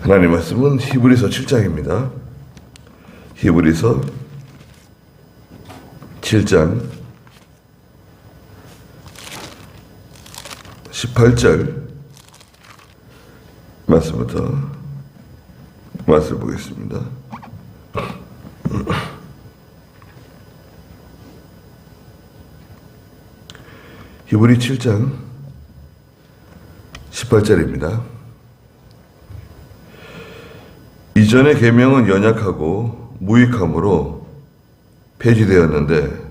하나님 말씀은 히브리서 7장입니다. 히브리서 7장 18절 말씀부터 말씀을 보겠습니다. 히브리 7장 18절입니다. 이전의 계명은 연약하고 무익함으로 폐지되었는데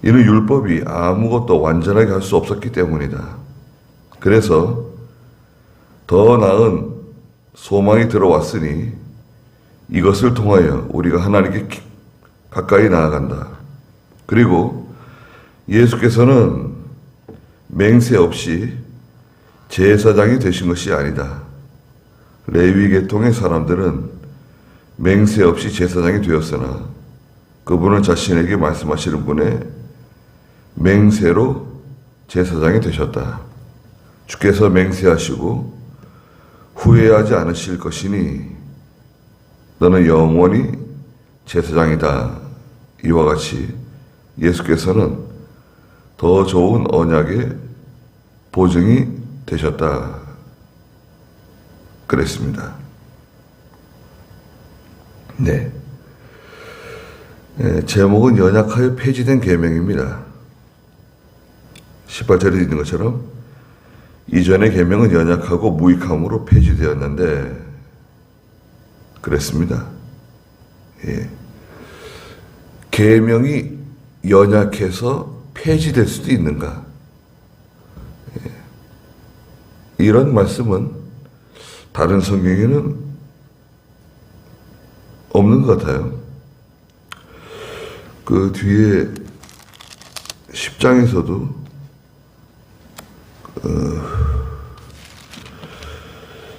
이는 율법이 아무것도 완전하게 할 수 없었기 때문이다. 그래서 더 나은 소망이 들어왔으니 이것을 통하여 우리가 하나님께 가까이 나아간다. 그리고 예수께서는 맹세 없이 제사장이 되신 것이 아니다. 레위 계통의 사람들은 맹세 없이 제사장이 되었으나 그분은 자신에게 말씀하시는 분의 맹세로 제사장이 되셨다. 주께서 맹세하시고 후회하지 않으실 것이니 너는 영원히 제사장이다. 이와 같이 예수께서는 더 좋은 언약의 보증이 되셨다. 그랬습니다. 네. 제목은 연약하여 폐지된 계명입니다. 18절에 있는 것처럼 이전의 계명은 연약하고 무익함으로 폐지되었는데 그랬습니다. 예. 계명이 연약해서 폐지될 수도 있는가? 예. 이런 말씀은 다른 성경에는 없는 것 같아요. 그 뒤에 10장에서도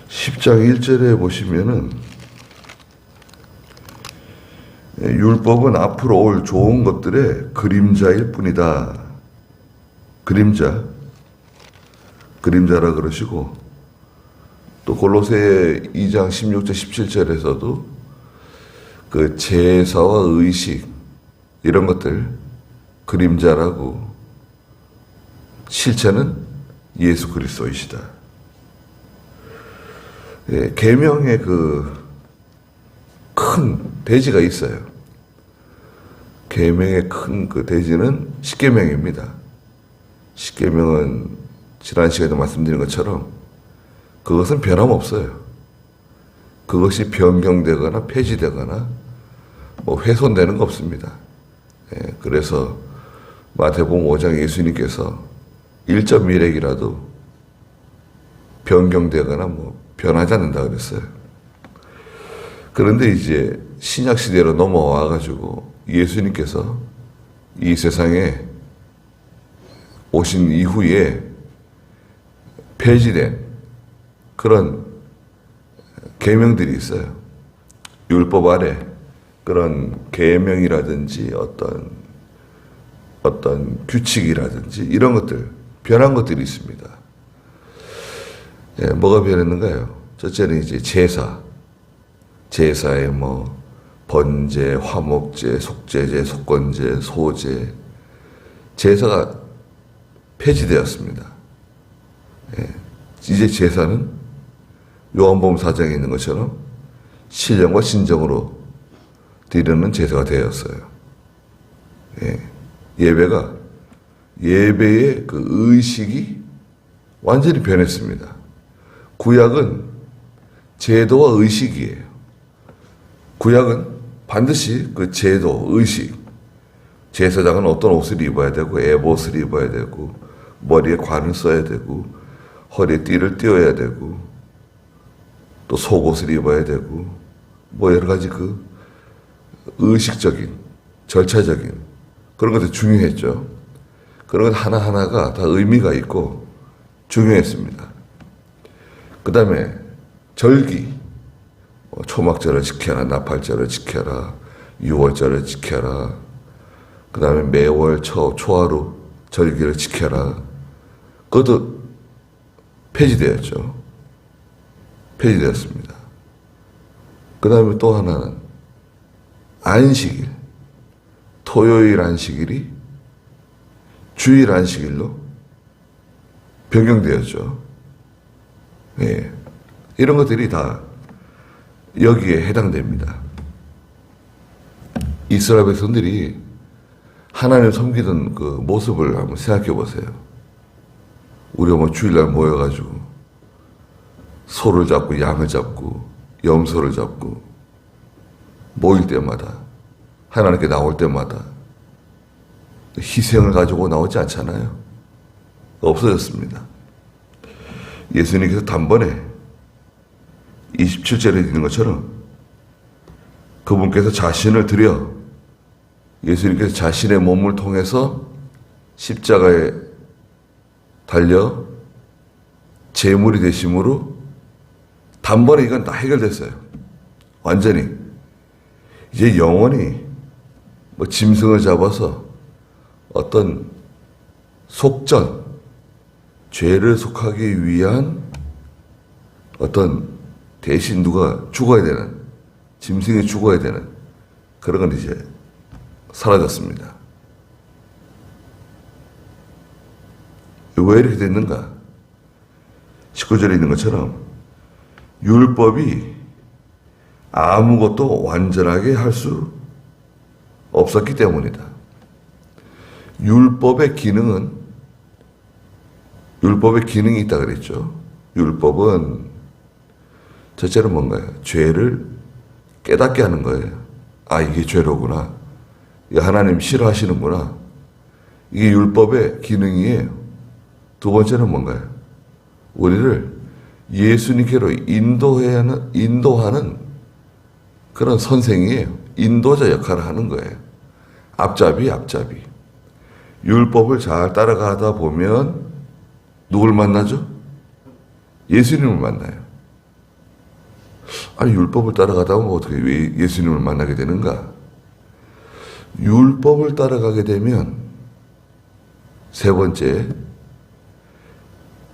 10장 1절에 보시면은 율법은 앞으로 올 좋은 것들의 그림자일 뿐이다. 그림자라 그러시고 또 골로새 2장 16절 17절에서도 그 제사와 의식 이런 것들 그림자라고 실체는 예수 그리스도이시다. 예, 계명의 그 큰 대지가 있어요. 계명의 큰 그 대지는 십계명입니다. 십계명은 지난 시간에도 말씀드린 것처럼 그것은 변함없어요. 그것이 변경되거나 폐지되거나 뭐 훼손되는 거 없습니다. 예, 그래서 마태복음 5장 예수님께서 1.1핵이라도 변경되거나 뭐 변하지 않는다 그랬어요. 그런데 이제 신약 시대로 넘어와 가지고 예수님께서 이 세상에 오신 이후에 폐지된 그런 계명들이 있어요. 율법 아래 그런 계명이라든지 어떤 규칙이라든지 이런 것들 변한 것들이 있습니다. 예, 뭐가 변했는가요? 첫째는 이제 제사에 뭐 번제, 화목제, 속죄제, 속건제, 소제, 제사가 폐지되었습니다. 예, 이제 제사는 요한복음 4장에 있는 것처럼 신령과 신정으로 드리는 제사가 되었어요. 예, 예배의 그 의식이 완전히 변했습니다. 구약은 제도와 의식이에요. 구약은 반드시 그 제도, 의식, 제사장은 어떤 옷을 입어야 되고 에봇을 입어야 되고 머리에 관을 써야 되고 허리에 띠를 띄워야 되고 또 속옷을 입어야 되고 뭐 여러 가지 그 의식적인 절차적인 그런 것들이 중요했죠. 그런 것 하나하나가 다 의미가 있고 중요했습니다. 그 다음에 절기, 초막절을 지켜라, 나팔절을 지켜라, 유월절을 지켜라, 그 다음에 매월 초하루 절기를 지켜라. 그것도 폐지되었죠. 폐지되었습니다. 그 다음에 또 하나는 안식일, 토요일 안식일이 주일 안식일로 변경되었죠. 예. 이런 것들이 다 여기에 해당됩니다. 이스라엘 백성들이 하나님을 섬기던 그 모습을 한번 생각해 보세요. 우리가 뭐 주일날 모여가지고 소를 잡고 양을 잡고 염소를 잡고 모일 때마다 하나님께 나올 때마다 희생을 가지고 나오지 않잖아요. 없어졌습니다. 예수님께서 단번에 27절에 있는 것처럼 그분께서 자신을 드려 예수님께서 자신의 몸을 통해서 십자가에 달려 제물이 되심으로 단번에 이건 다 해결됐어요. 완전히. 이제 영원히 뭐 짐승을 잡아서 어떤 속전, 죄를 속하기 위한 어떤 대신 누가 죽어야 되는, 짐승이 죽어야 되는 그런 건 이제 사라졌습니다. 왜 이렇게 됐는가? 19절에 있는 것처럼 율법이 아무것도 완전하게 할 수 없었기 때문이다. 율법의 기능이 있다 그랬죠. 율법은 첫째는 뭔가요? 죄를 깨닫게 하는 거예요. 아, 이게 죄로구나. 이게 하나님 싫어하시는구나. 이게 율법의 기능이에요. 두 번째는 뭔가요? 우리를 예수님께로 인도하는 그런 선생이에요. 인도자 역할을 하는 거예요. 앞잡이. 율법을 잘 따라가다 보면 누굴 만나죠? 예수님을 만나요. 아니, 율법을 따라가다 보면 어떻게 왜 예수님을 만나게 되는가? 율법을 따라가게 되면 세 번째,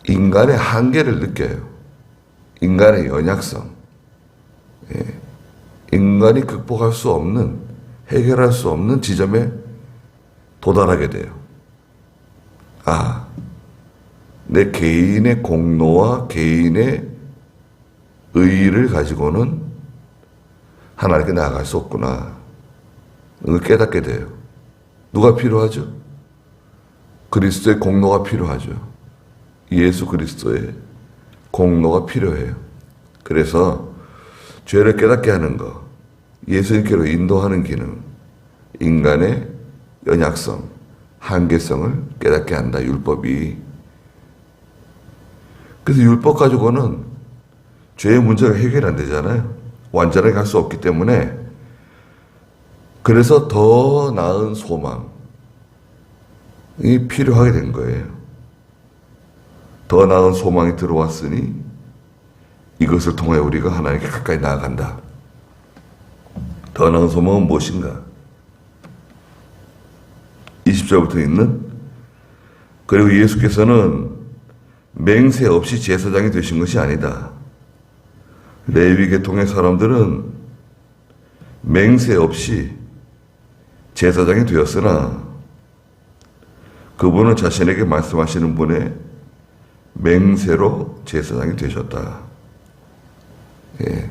인간의 한계를 느껴요. 인간의 연약성. 예. 인간이 극복할 수 없는, 해결할 수 없는 지점에 도달하게 돼요. 아, 내 개인의 공로와 개인의 의의를 가지고는 하나님께 나아갈 수 없구나. 그걸 깨닫게 돼요. 누가 필요하죠? 그리스도의 공로가 필요하죠. 예수 그리스도의 공로가 필요해요. 그래서 죄를 깨닫게 하는 것, 예수님께로 인도하는 기능, 인간의 연약성, 한계성을 깨닫게 한다, 율법이. 그래서 율법 가지고는 죄의 문제가 해결이 안 되잖아요. 완전하게 갈 수 없기 때문에. 그래서 더 나은 소망이 필요하게 된 거예요. 더 나은 소망이 들어왔으니 이것을 통해 우리가 하나님께 가까이 나아간다. 더 나은 소망은 무엇인가? 20절부터 있는, 그리고 예수께서는 맹세 없이 제사장이 되신 것이 아니다. 레위 계통의 사람들은 맹세 없이 제사장이 되었으나 그분은 자신에게 말씀하시는 분의 맹세로 제사장이 되셨다. 예.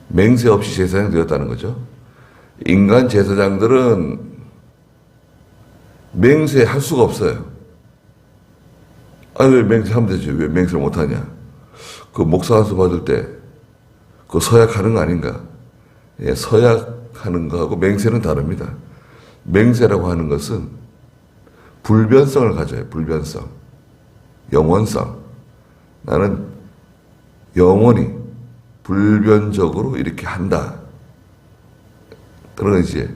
맹세 없이 제사장이 되었다는 거죠. 인간 제사장들은 맹세할 수가 없어요. 아니, 왜 맹세하면 되지? 왜 맹세를 못하냐? 그 목사 안수 받을 때 그 서약하는 거 아닌가? 예, 서약하는 거하고 맹세는 다릅니다. 맹세라고 하는 것은 불변성을 가져요. 불변성. 영원성. 나는 영원히 불변적으로 이렇게 한다. 그런 거 이제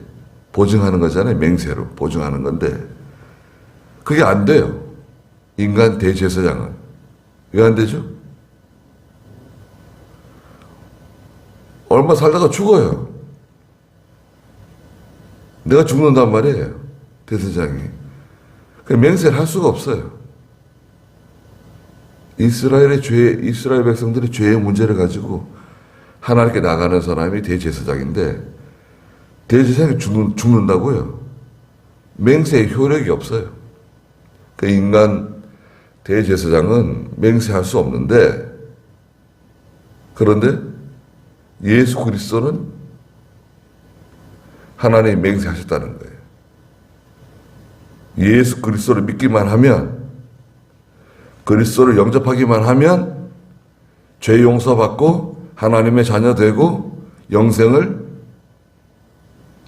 보증하는 거잖아요. 맹세로 보증하는 건데 그게 안 돼요. 인간 대제사장은. 왜 안 되죠? 얼마 살다가 죽어요. 내가 죽는단 말이에요. 대제사장이. 맹세를 할 수가 없어요. 이스라엘 백성들의 죄의 문제를 가지고 하나님께 나가는 사람이 대제사장인데, 대제사장이 죽는다고요. 맹세의 효력이 없어요. 그 인간 대제사장은 맹세할 수 없는데, 그런데 예수 그리스도는 하나님이 맹세하셨다는 거예요. 예수 그리스도를 믿기만 하면, 그리스도를 영접하기만 하면 죄 용서받고 하나님의 자녀 되고 영생을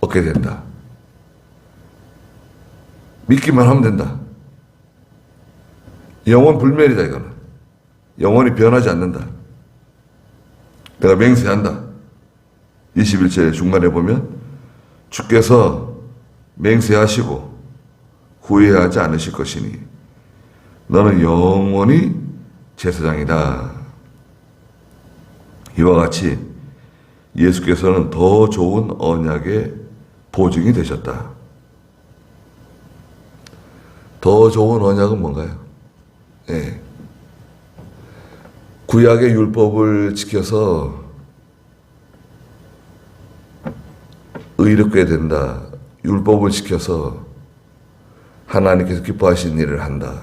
얻게 된다. 믿기만 하면 된다. 영원 불멸이다, 이거는. 영원히 변하지 않는다. 내가 맹세한다. 21절 중간에 보면 주께서 맹세하시고 후회하지 않으실 것이니 너는 영원히 제사장이다. 이와 같이 예수께서는 더 좋은 언약의 보증이 되셨다. 더 좋은 언약은 뭔가요? 예. 구약의 율법을 지켜서 의롭게 된다. 율법을 지켜서 하나님께서 기뻐하시는 일을 한다.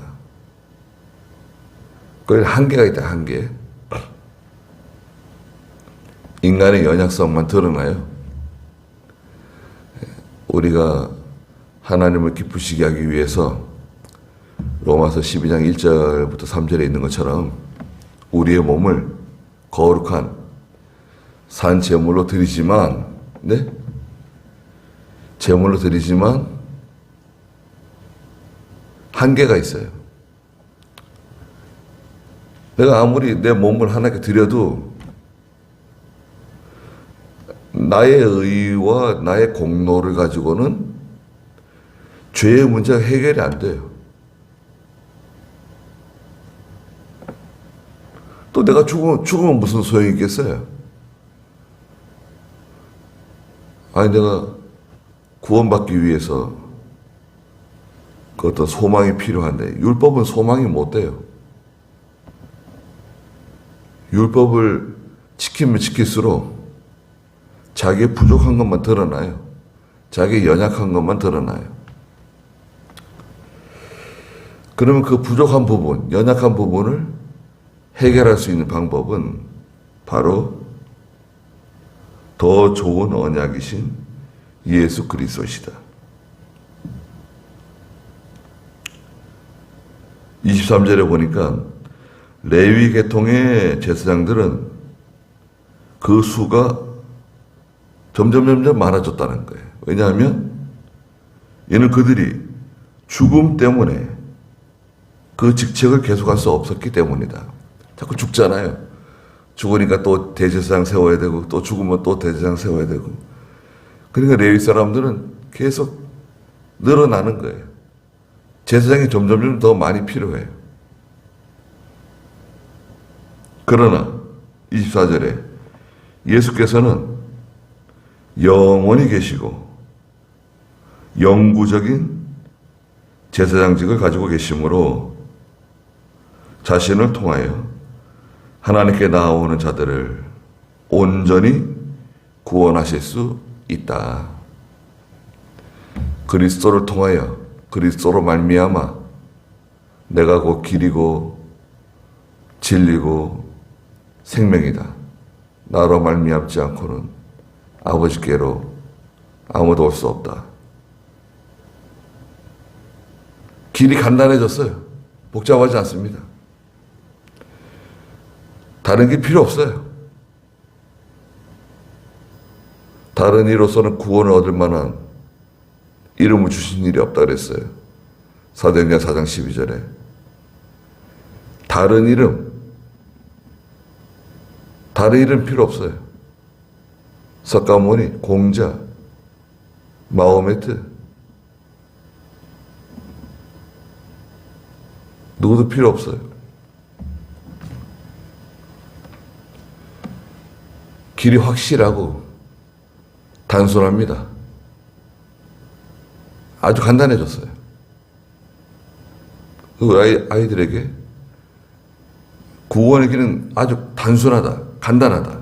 그걸 한계가 있다, 한계. 인간의 연약성만 드러나요. 우리가 하나님을 기쁘시게 하기 위해서 로마서 12장 1절부터 3절에 있는 것처럼 우리의 몸을 거룩한 산 제물로 드리지만, 네? 제물로 드리지만 한계가 있어요. 내가 아무리 내 몸을 하나님께 드려도 나의 의와 나의 공로를 가지고는 죄의 문제가 해결이 안 돼요. 또 내가 죽으면 무슨 소용이 있겠어요? 아니, 내가 구원받기 위해서 그 어떤 소망이 필요한데, 율법은 소망이 못 돼요. 율법을 지키면 지킬수록 자기의 부족한 것만 드러나요. 자기의 연약한 것만 드러나요. 그러면 그 부족한 부분, 연약한 부분을 해결할 수 있는 방법은 바로 더 좋은 언약이신 예수 그리스도시다. 23절에 보니까 레위 계통의 제사장들은 그 수가 점점 많아졌다는 거예요. 왜냐하면 이는 그들이 죽음 때문에 그 직책을 계속할 수 없었기 때문이다. 자꾸 죽잖아요. 죽으니까 또 대제사장 세워야 되고, 또 죽으면 또 대제사장 세워야 되고. 그러니까 레위 사람들은 계속 늘어나는 거예요. 제사장이 점점 더 많이 필요해요. 그러나 24절에 예수께서는 영원히 계시고 영구적인 제사장직을 가지고 계시므로 자신을 통하여 하나님께 나아오는 자들을 온전히 구원하실 수 있다. 그리스도를 통하여, 그리스도로 말미암아 내가 곧 길이고 진리고 생명이다. 나로 말미암지 않고는 아버지께로 아무도 올 수 없다. 길이 간단해졌어요. 복잡하지 않습니다. 다른 길 필요 없어요. 다른 이로서는 구원을 얻을 만한 이름을 주신 일이 없다 그랬어요. 사도행전 4장 12절에. 다른 이름 필요 없어요. 석가모니, 공자, 마호메트, 누구도 필요 없어요. 길이 확실하고 단순합니다. 아주 간단해졌어요. 그 아이들에게 구원의 길은 아주 단순하다, 간단하다.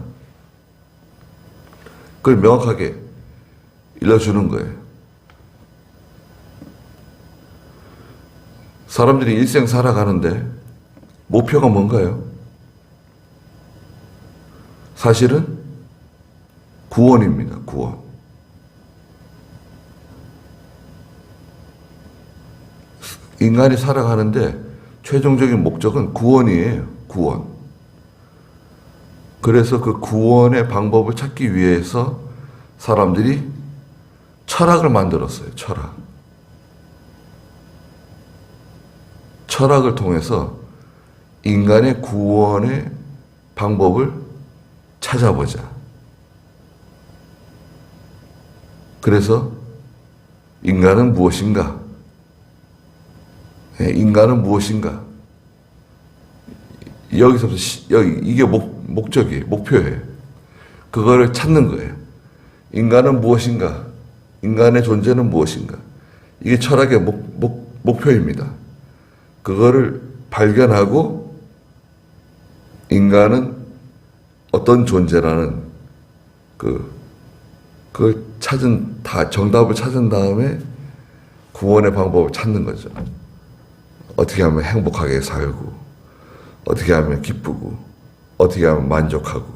그걸 명확하게 일러주는 거예요. 사람들이 일생 살아가는데 목표가 뭔가요? 사실은 구원입니다. 구원. 인간이 살아가는데 최종적인 목적은 구원이에요. 구원. 그래서 그 구원의 방법을 찾기 위해서 사람들이 철학을 만들었어요. 철학. 철학을 통해서 인간의 구원의 방법을 찾아보자. 그래서 인간은 무엇인가? 인간은 무엇인가? 여기서부터 이게 목적이에요. 목표예요. 그거를 찾는 거예요. 인간은 무엇인가? 인간의 존재는 무엇인가? 이게 철학의 목표입니다. 그거를 발견하고 인간은 어떤 존재라는 그걸 정답을 찾은 다음에 구원의 방법을 찾는 거죠. 어떻게 하면 행복하게 살고, 어떻게 하면 기쁘고, 어떻게 하면 만족하고.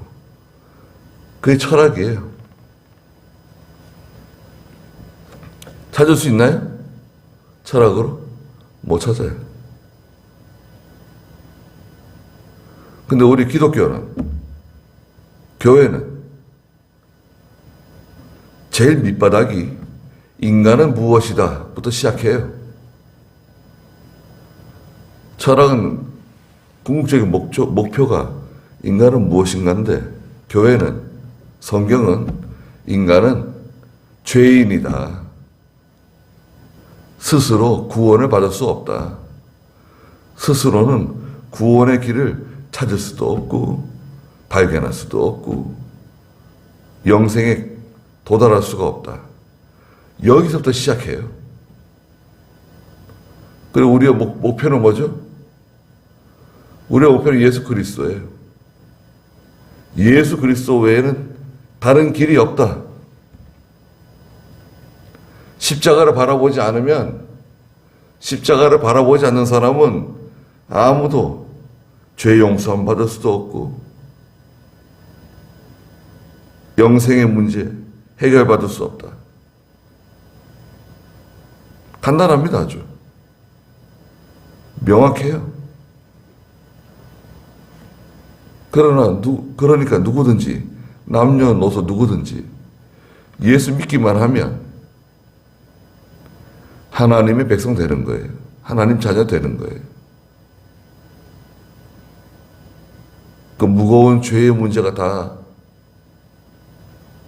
그게 철학이에요. 찾을 수 있나요? 철학으로? 못 찾아요. 근데 우리 기독교는, 교회는 제일 밑바닥이 인간은 무엇이다 부터 시작해요. 철학은 궁극적인 목표가 인간은 무엇인가인데, 교회는, 성경은 인간은 죄인이다. 스스로 구원을 받을 수 없다. 스스로는 구원의 길을 찾을 수도 없고, 발견할 수도 없고, 영생에 도달할 수가 없다. 여기서부터 시작해요. 그리고 우리의 목표는 뭐죠? 우리의 목표는 예수 그리스도예요. 예수 그리스도 외에는 다른 길이 없다. 십자가를 바라보지 않으면, 십자가를 바라보지 않는 사람은 아무도 죄 용서함 받을 수도 없고, 영생의 문제 해결받을 수 없다. 간단합니다. 아주 명확해요. 그러니까 누구든지, 남녀노소 누구든지 예수 믿기만 하면 하나님의 백성 되는 거예요. 하나님 자녀 되는 거예요. 그 무거운 죄의 문제가 다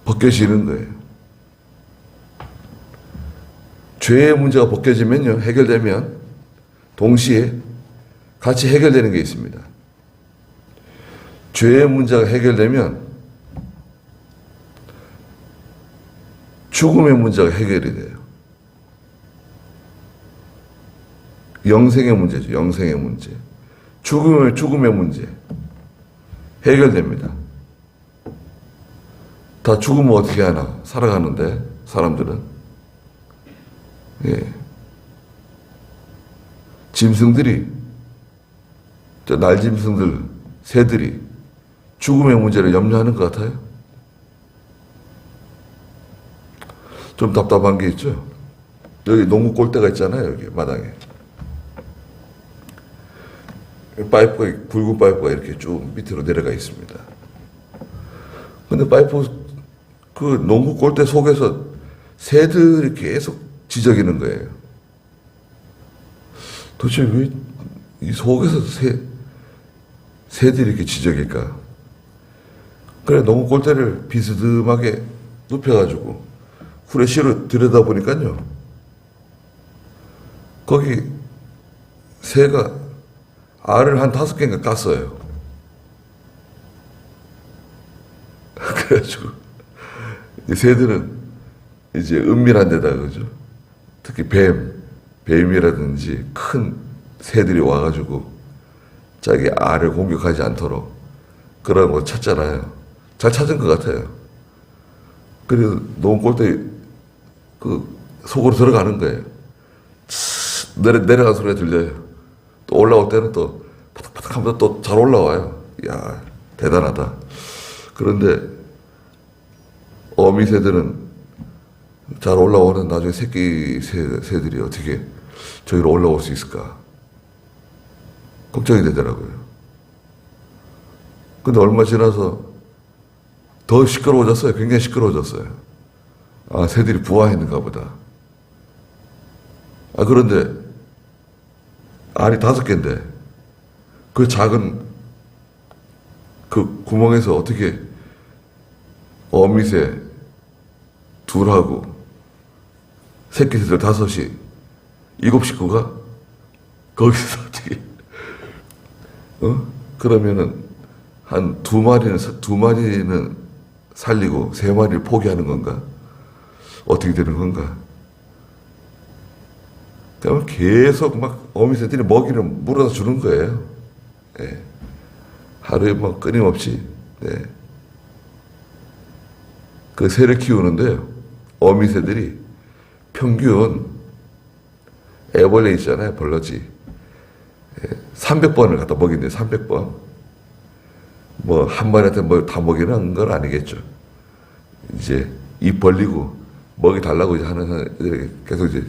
벗겨지는 거예요. 죄의 문제가 벗겨지면요, 해결되면 동시에 같이 해결되는 게 있습니다. 죄의 문제가 해결되면 죽음의 문제가 해결이 돼요. 영생의 문제죠. 영생의 문제. 죽음의 문제 해결됩니다. 다 죽으면 어떻게 하나? 살아가는데 사람들은. 예. 짐승들이, 날짐승들, 새들이 죽음의 문제를 염려하는 것 같아요. 좀 답답한 게 있죠. 여기 농구 골대가 있잖아요. 여기 마당에. 파이프가, 굵은 파이프가 이렇게 쭉 밑으로 내려가 있습니다. 근데 파이프, 그 농구 골대 속에서 새들이 계속 지저귀는 거예요. 도대체 왜 이 속에서 새들이 이렇게 지저길까? 그래, 농구 골대를 비스듬하게 눕혀가지고 후레쉬로 들여다보니까요, 거기 새가 알을 한 5개인가 깠어요. 그래가지고 이 새들은 이제 은밀한 데다, 그죠? 특히 뱀이라든지 큰 새들이 와가지고 자기 알을 공격하지 않도록 그런 거 찾잖아요. 잘 찾은 것 같아요. 그래서 너무 꼴대 그 속으로 들어가는 거예요. 내려간 소리가 들려요. 또 올라올 때는 또 파닥파닥 하면서 또 잘 올라와요. 이야, 대단하다. 그런데 어미 새들은 잘 올라오는 나중에 새끼 새들이 어떻게 저기로 올라올 수 있을까? 걱정이 되더라고요. 근데 얼마 지나서 더 시끄러워졌어요. 굉장히 시끄러워졌어요. 아, 새들이 부화했는가 보다. 아, 그런데 알이 5개인데 그 작은 그 구멍에서 어떻게 어미새 둘하고 새끼새들 5이 7식구가 거기서 어떻게 그러면은 한 2마리는 살리고 3마리를 포기하는 건가? 어떻게 되는 건가? 그러면 계속 막 어미새들이 먹이를 물어서 주는 거예요. 예. 하루에 뭐 끊임없이. 네. 그 새를 키우는데요. 어미새들이 평균 애벌레 있잖아요. 벌러지. 300번을 갖다 먹인대요. 300번. 뭐 한 마리한테 뭐 다 먹이는 건 아니겠죠. 이제 입 벌리고 먹이 달라고 이제 하는 사람들이 계속 이제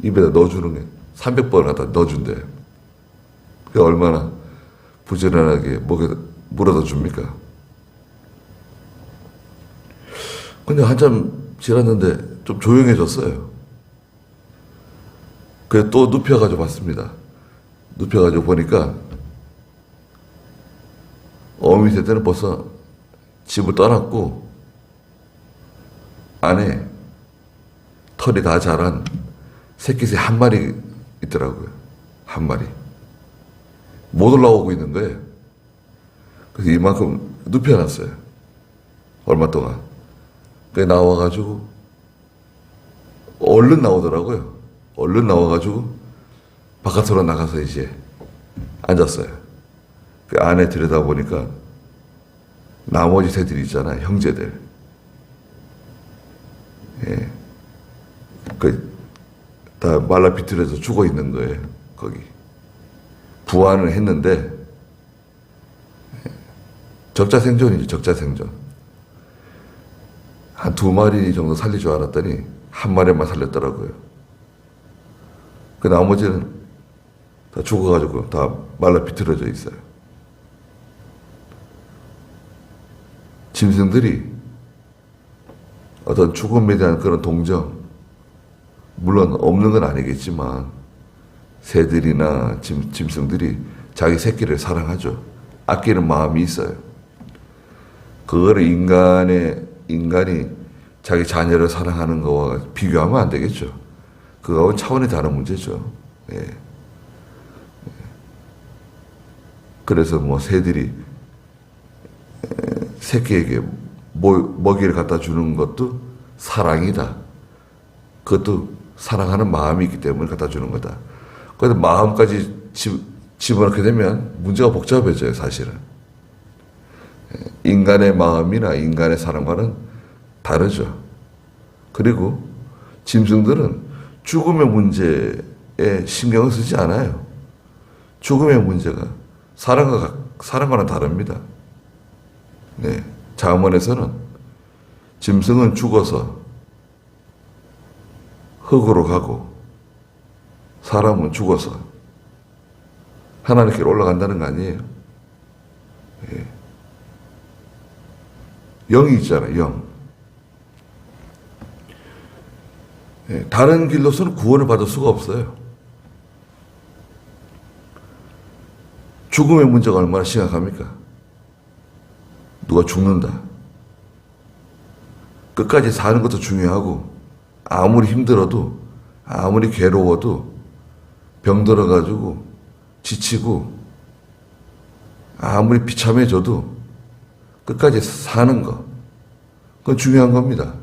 입에다 넣어주는 게 300번을 갖다 넣어준대요. 그게 얼마나 부지런하게 먹여 물어다 줍니까? 근데 한참 지났는데 좀 조용해졌어요. 그래서 또 눕혀가지고 봤습니다. 눕혀가지고 보니까 어미새들은 벌써 집을 떠났고 안에 털이 다 자란 새끼새 한 마리 있더라고요. 한 마리. 못 올라오고 있는 거예요. 그래서 이만큼 눕혀놨어요. 얼마 동안. 그게 나와가지고 얼른 나오더라고요. 얼른 나와가지고 바깥으로 나가서 이제 앉았어요. 그 안에 들여다보니까 나머지 새들이 있잖아요. 형제들. 예. 다 말라 비틀어서 죽어 있는 거예요. 거기. 부화는 했는데 적자생존이죠. 적자생존. 한 2마리 정도 살릴 줄 알았더니 1마리만 살렸더라고요. 그 나머지는 다 죽어가지고 다 말라 비틀어져 있어요. 짐승들이 어떤 죽음에 대한 그런 동정, 물론 없는 건 아니겠지만 새들이나 짐승들이 자기 새끼를 사랑하죠. 아끼는 마음이 있어요. 그거를 인간이 자기 자녀를 사랑하는 거와 비교하면 안 되겠죠. 그거하고는 차원이 다른 문제죠. 예. 그래서 뭐 새들이 새끼에게 먹이를 갖다 주는 것도 사랑이다. 그것도 사랑하는 마음이 있기 때문에 갖다 주는 거다. 그래서 마음까지 집어넣게 되면 문제가 복잡해져요, 사실은. 인간의 마음이나 인간의 사랑과는 다르죠. 그리고 짐승들은 죽음의 문제에 신경을 쓰지 않아요. 죽음의 문제가 사랑과는 다릅니다. 네. 잠언에서는 짐승은 죽어서 흙으로 가고 사람은 죽어서 하나님께로 올라간다는 거 아니에요. 예. 영이 있잖아요. 영. 예. 다른 길로서는 구원을 받을 수가 없어요. 죽음의 문제가 얼마나 심각합니까? 누가 죽는다. 끝까지 사는 것도 중요하고 아무리 힘들어도 아무리 괴로워도 병들어가지고 지치고 아무리 비참해져도 끝까지 사는 거 그건 중요한 겁니다.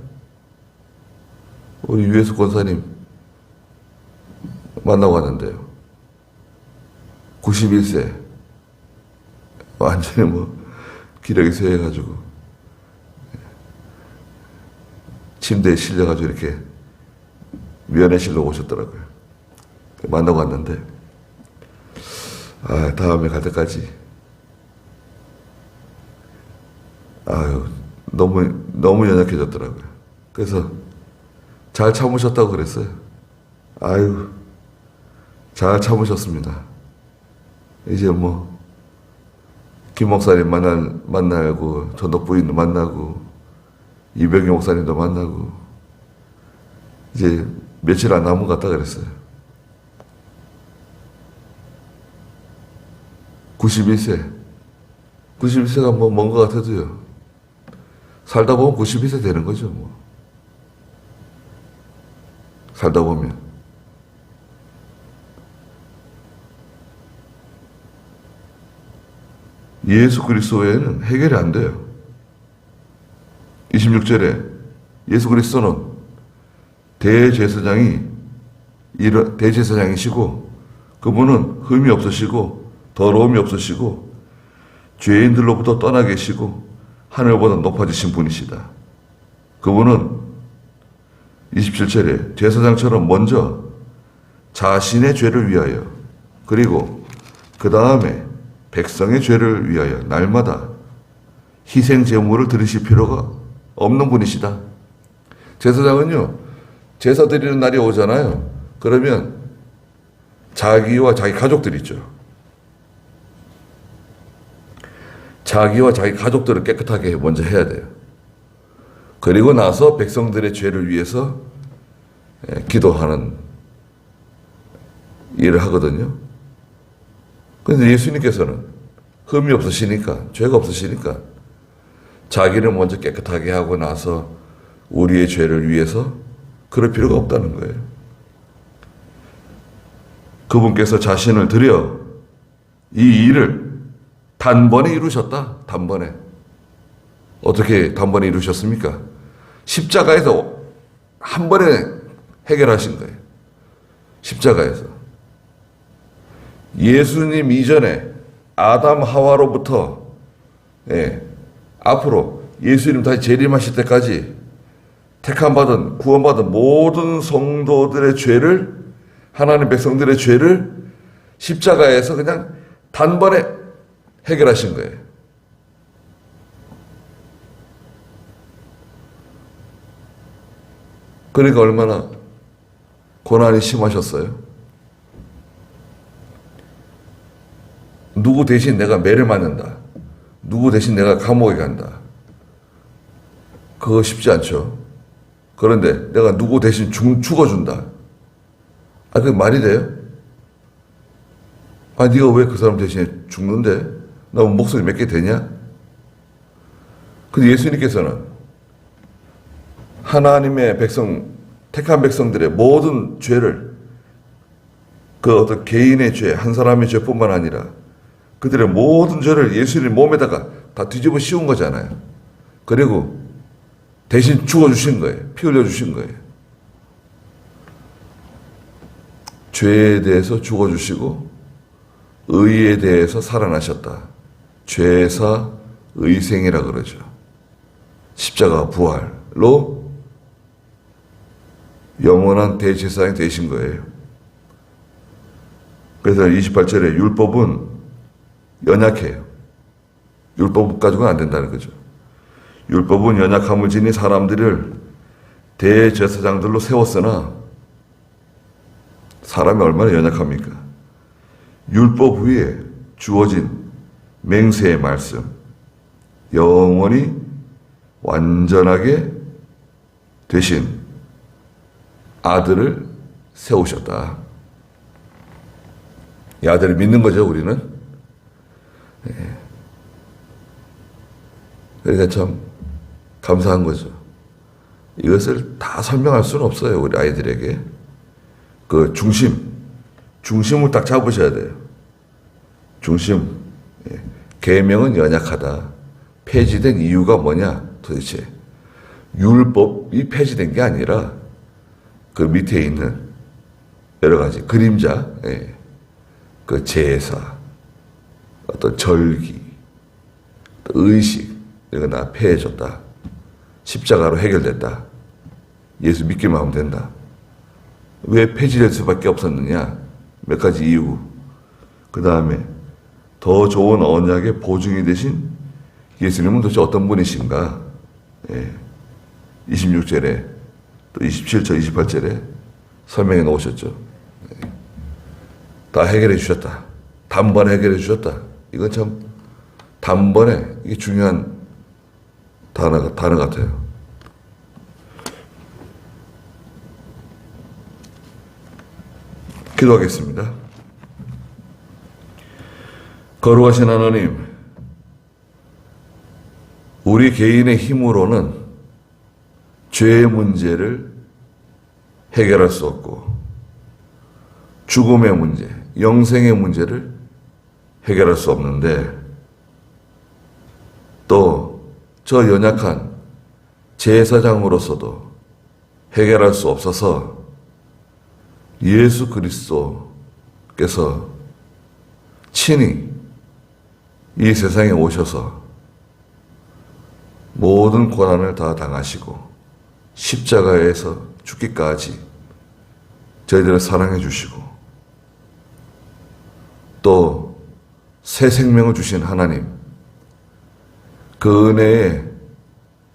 우리 유해수 권사님 만나고 왔는데요. 91세 완전히 기력이 쇠해가지고 침대에 실려가지고 이렇게 면회실로 오셨더라고요. 만나고 왔는데, 다음에 갈 때까지, 너무 연약해졌더라고요. 그래서 잘 참으셨다고 그랬어요. 잘 참으셨습니다. 이제 김 목사님 만나고, 전덕 부인도 만나고, 이병희 목사님도 만나고, 이제 며칠 안 남은 것 같다 그랬어요. 91세. 91세가 먼 것 같아도요. 살다 보면 92세 되는 거죠, 살다 보면. 예수 그리스도 외에는 해결이 안 돼요. 26절에 예수 그리스도는 대제사장이시고 그분은 흠이 없으시고 더러움이 없으시고 죄인들로부터 떠나 계시고 하늘보다 높아지신 분이시다. 그분은 27절에 제사장처럼 먼저 자신의 죄를 위하여 그리고 그 다음에 백성의 죄를 위하여 날마다 희생 제물을 드리실 필요가 없는 분이시다. 제사장은요, 제사 드리는 날이 오잖아요. 그러면 자기와 자기 가족들 있죠. 자기와 자기 가족들을 깨끗하게 먼저 해야 돼요. 그리고 나서 백성들의 죄를 위해서 기도하는 일을 하거든요. 그런데 예수님께서는 흠이 없으시니까, 죄가 없으시니까 자기를 먼저 깨끗하게 하고 나서 우리의 죄를 위해서 그럴 필요가 없다는 거예요. 그분께서 자신을 드려 이 일을 단번에 이루셨다. 단번에. 어떻게 단번에 이루셨습니까? 십자가에서 한 번에 해결하신 거예요. 십자가에서. 예수님 이전에 아담 하와로부터 앞으로 예수님 다시 재림하실 때까지 택함받은 구원받은 모든 성도들의 죄를, 하나님 백성들의 죄를 십자가에서 그냥 단번에 해결하신 거예요. 그러니까 얼마나 고난이 심하셨어요. 누구 대신 내가 매를 맞는다. 누구 대신 내가 감옥에 간다. 그거 쉽지 않죠. 그런데 내가 누구 대신 죽어준다. 그게 말이 돼요? 네가 왜 그 사람 대신에 죽는데? 너 목소리 몇 개 되냐? 근데 예수님께서는 하나님의 백성, 택한 백성들의 모든 죄를, 그 어떤 개인의 죄, 한 사람의 죄뿐만 아니라 그들의 모든 죄를 예수님 몸에다가 다 뒤집어 씌운 거잖아요. 그리고 대신 죽어주신 거예요. 피 흘려주신 거예요. 죄에 대해서 죽어주시고 의에 대해서 살아나셨다. 죄사 의생이라 그러죠. 십자가 부활로 영원한 대제사장이 되신 거예요. 그래서 28절에 율법은 연약해요. 율법 가지고는 안 된다는 거죠. 율법은 연약함을 지닌 사람들을 대제사장들로 세웠으나 사람이 얼마나 연약합니까? 율법 위에 주어진 맹세의 말씀, 영원히 완전하게 되신 아들을 세우셨다. 이 아들을 믿는 거죠, 우리는. 그러니까 참 감사한 거죠. 이것을 다 설명할 수는 없어요, 우리 아이들에게. 그 중심을 딱 잡으셔야 돼요. 중심. 계명은 연약하다. 폐지된 이유가 뭐냐? 도대체 율법이 폐지된 게 아니라 그 밑에 있는 여러 가지 그림자, 그 제사, 어떤 절기, 또 의식, 이거 나 폐해졌다. 십자가로 해결됐다. 예수 믿기만 하면 된다. 왜 폐지될 수밖에 없었느냐? 몇 가지 이유. 그 다음에 더 좋은 언약의 보증이 되신 예수님은 도대체 어떤 분이신가? 26절에 또 27절, 28절에 설명해 놓으셨죠. 다 해결해 주셨다. 단번에 해결해 주셨다. 이건 참 단번에 이게 중요한 단어 같아요. 기도하겠습니다. 거룩하신 하나님, 우리 개인의 힘으로는 죄의 문제를 해결할 수 없고 죽음의 문제, 영생의 문제를 해결할 수 없는데 또 저 연약한 제사장으로서도 해결할 수 없어서 예수 그리스도께서 친히 이 세상에 오셔서 모든 고난을 다 당하시고 십자가에서 죽기까지 저희들을 사랑해 주시고 또 새 생명을 주신 하나님, 그 은혜에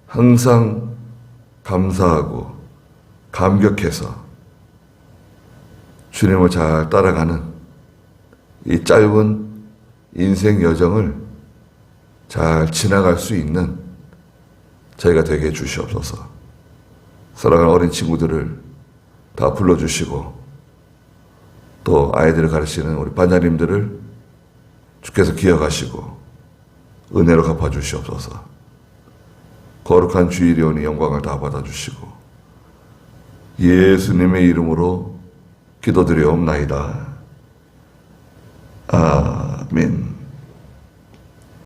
항상 감사하고 감격해서 주님을 잘 따라가는 이 짧은 인생 여정을 잘 지나갈 수 있는 저희가 되게 해 주시옵소서. 사랑하는 어린 친구들을 다 불러주시고 또 아이들을 가르치는 우리 반장님들을 주께서 기억하시고 은혜로 갚아주시옵소서. 거룩한 주일이오니 영광을 다 받아주시고 예수님의 이름으로 기도드리옵나이다. 아멘.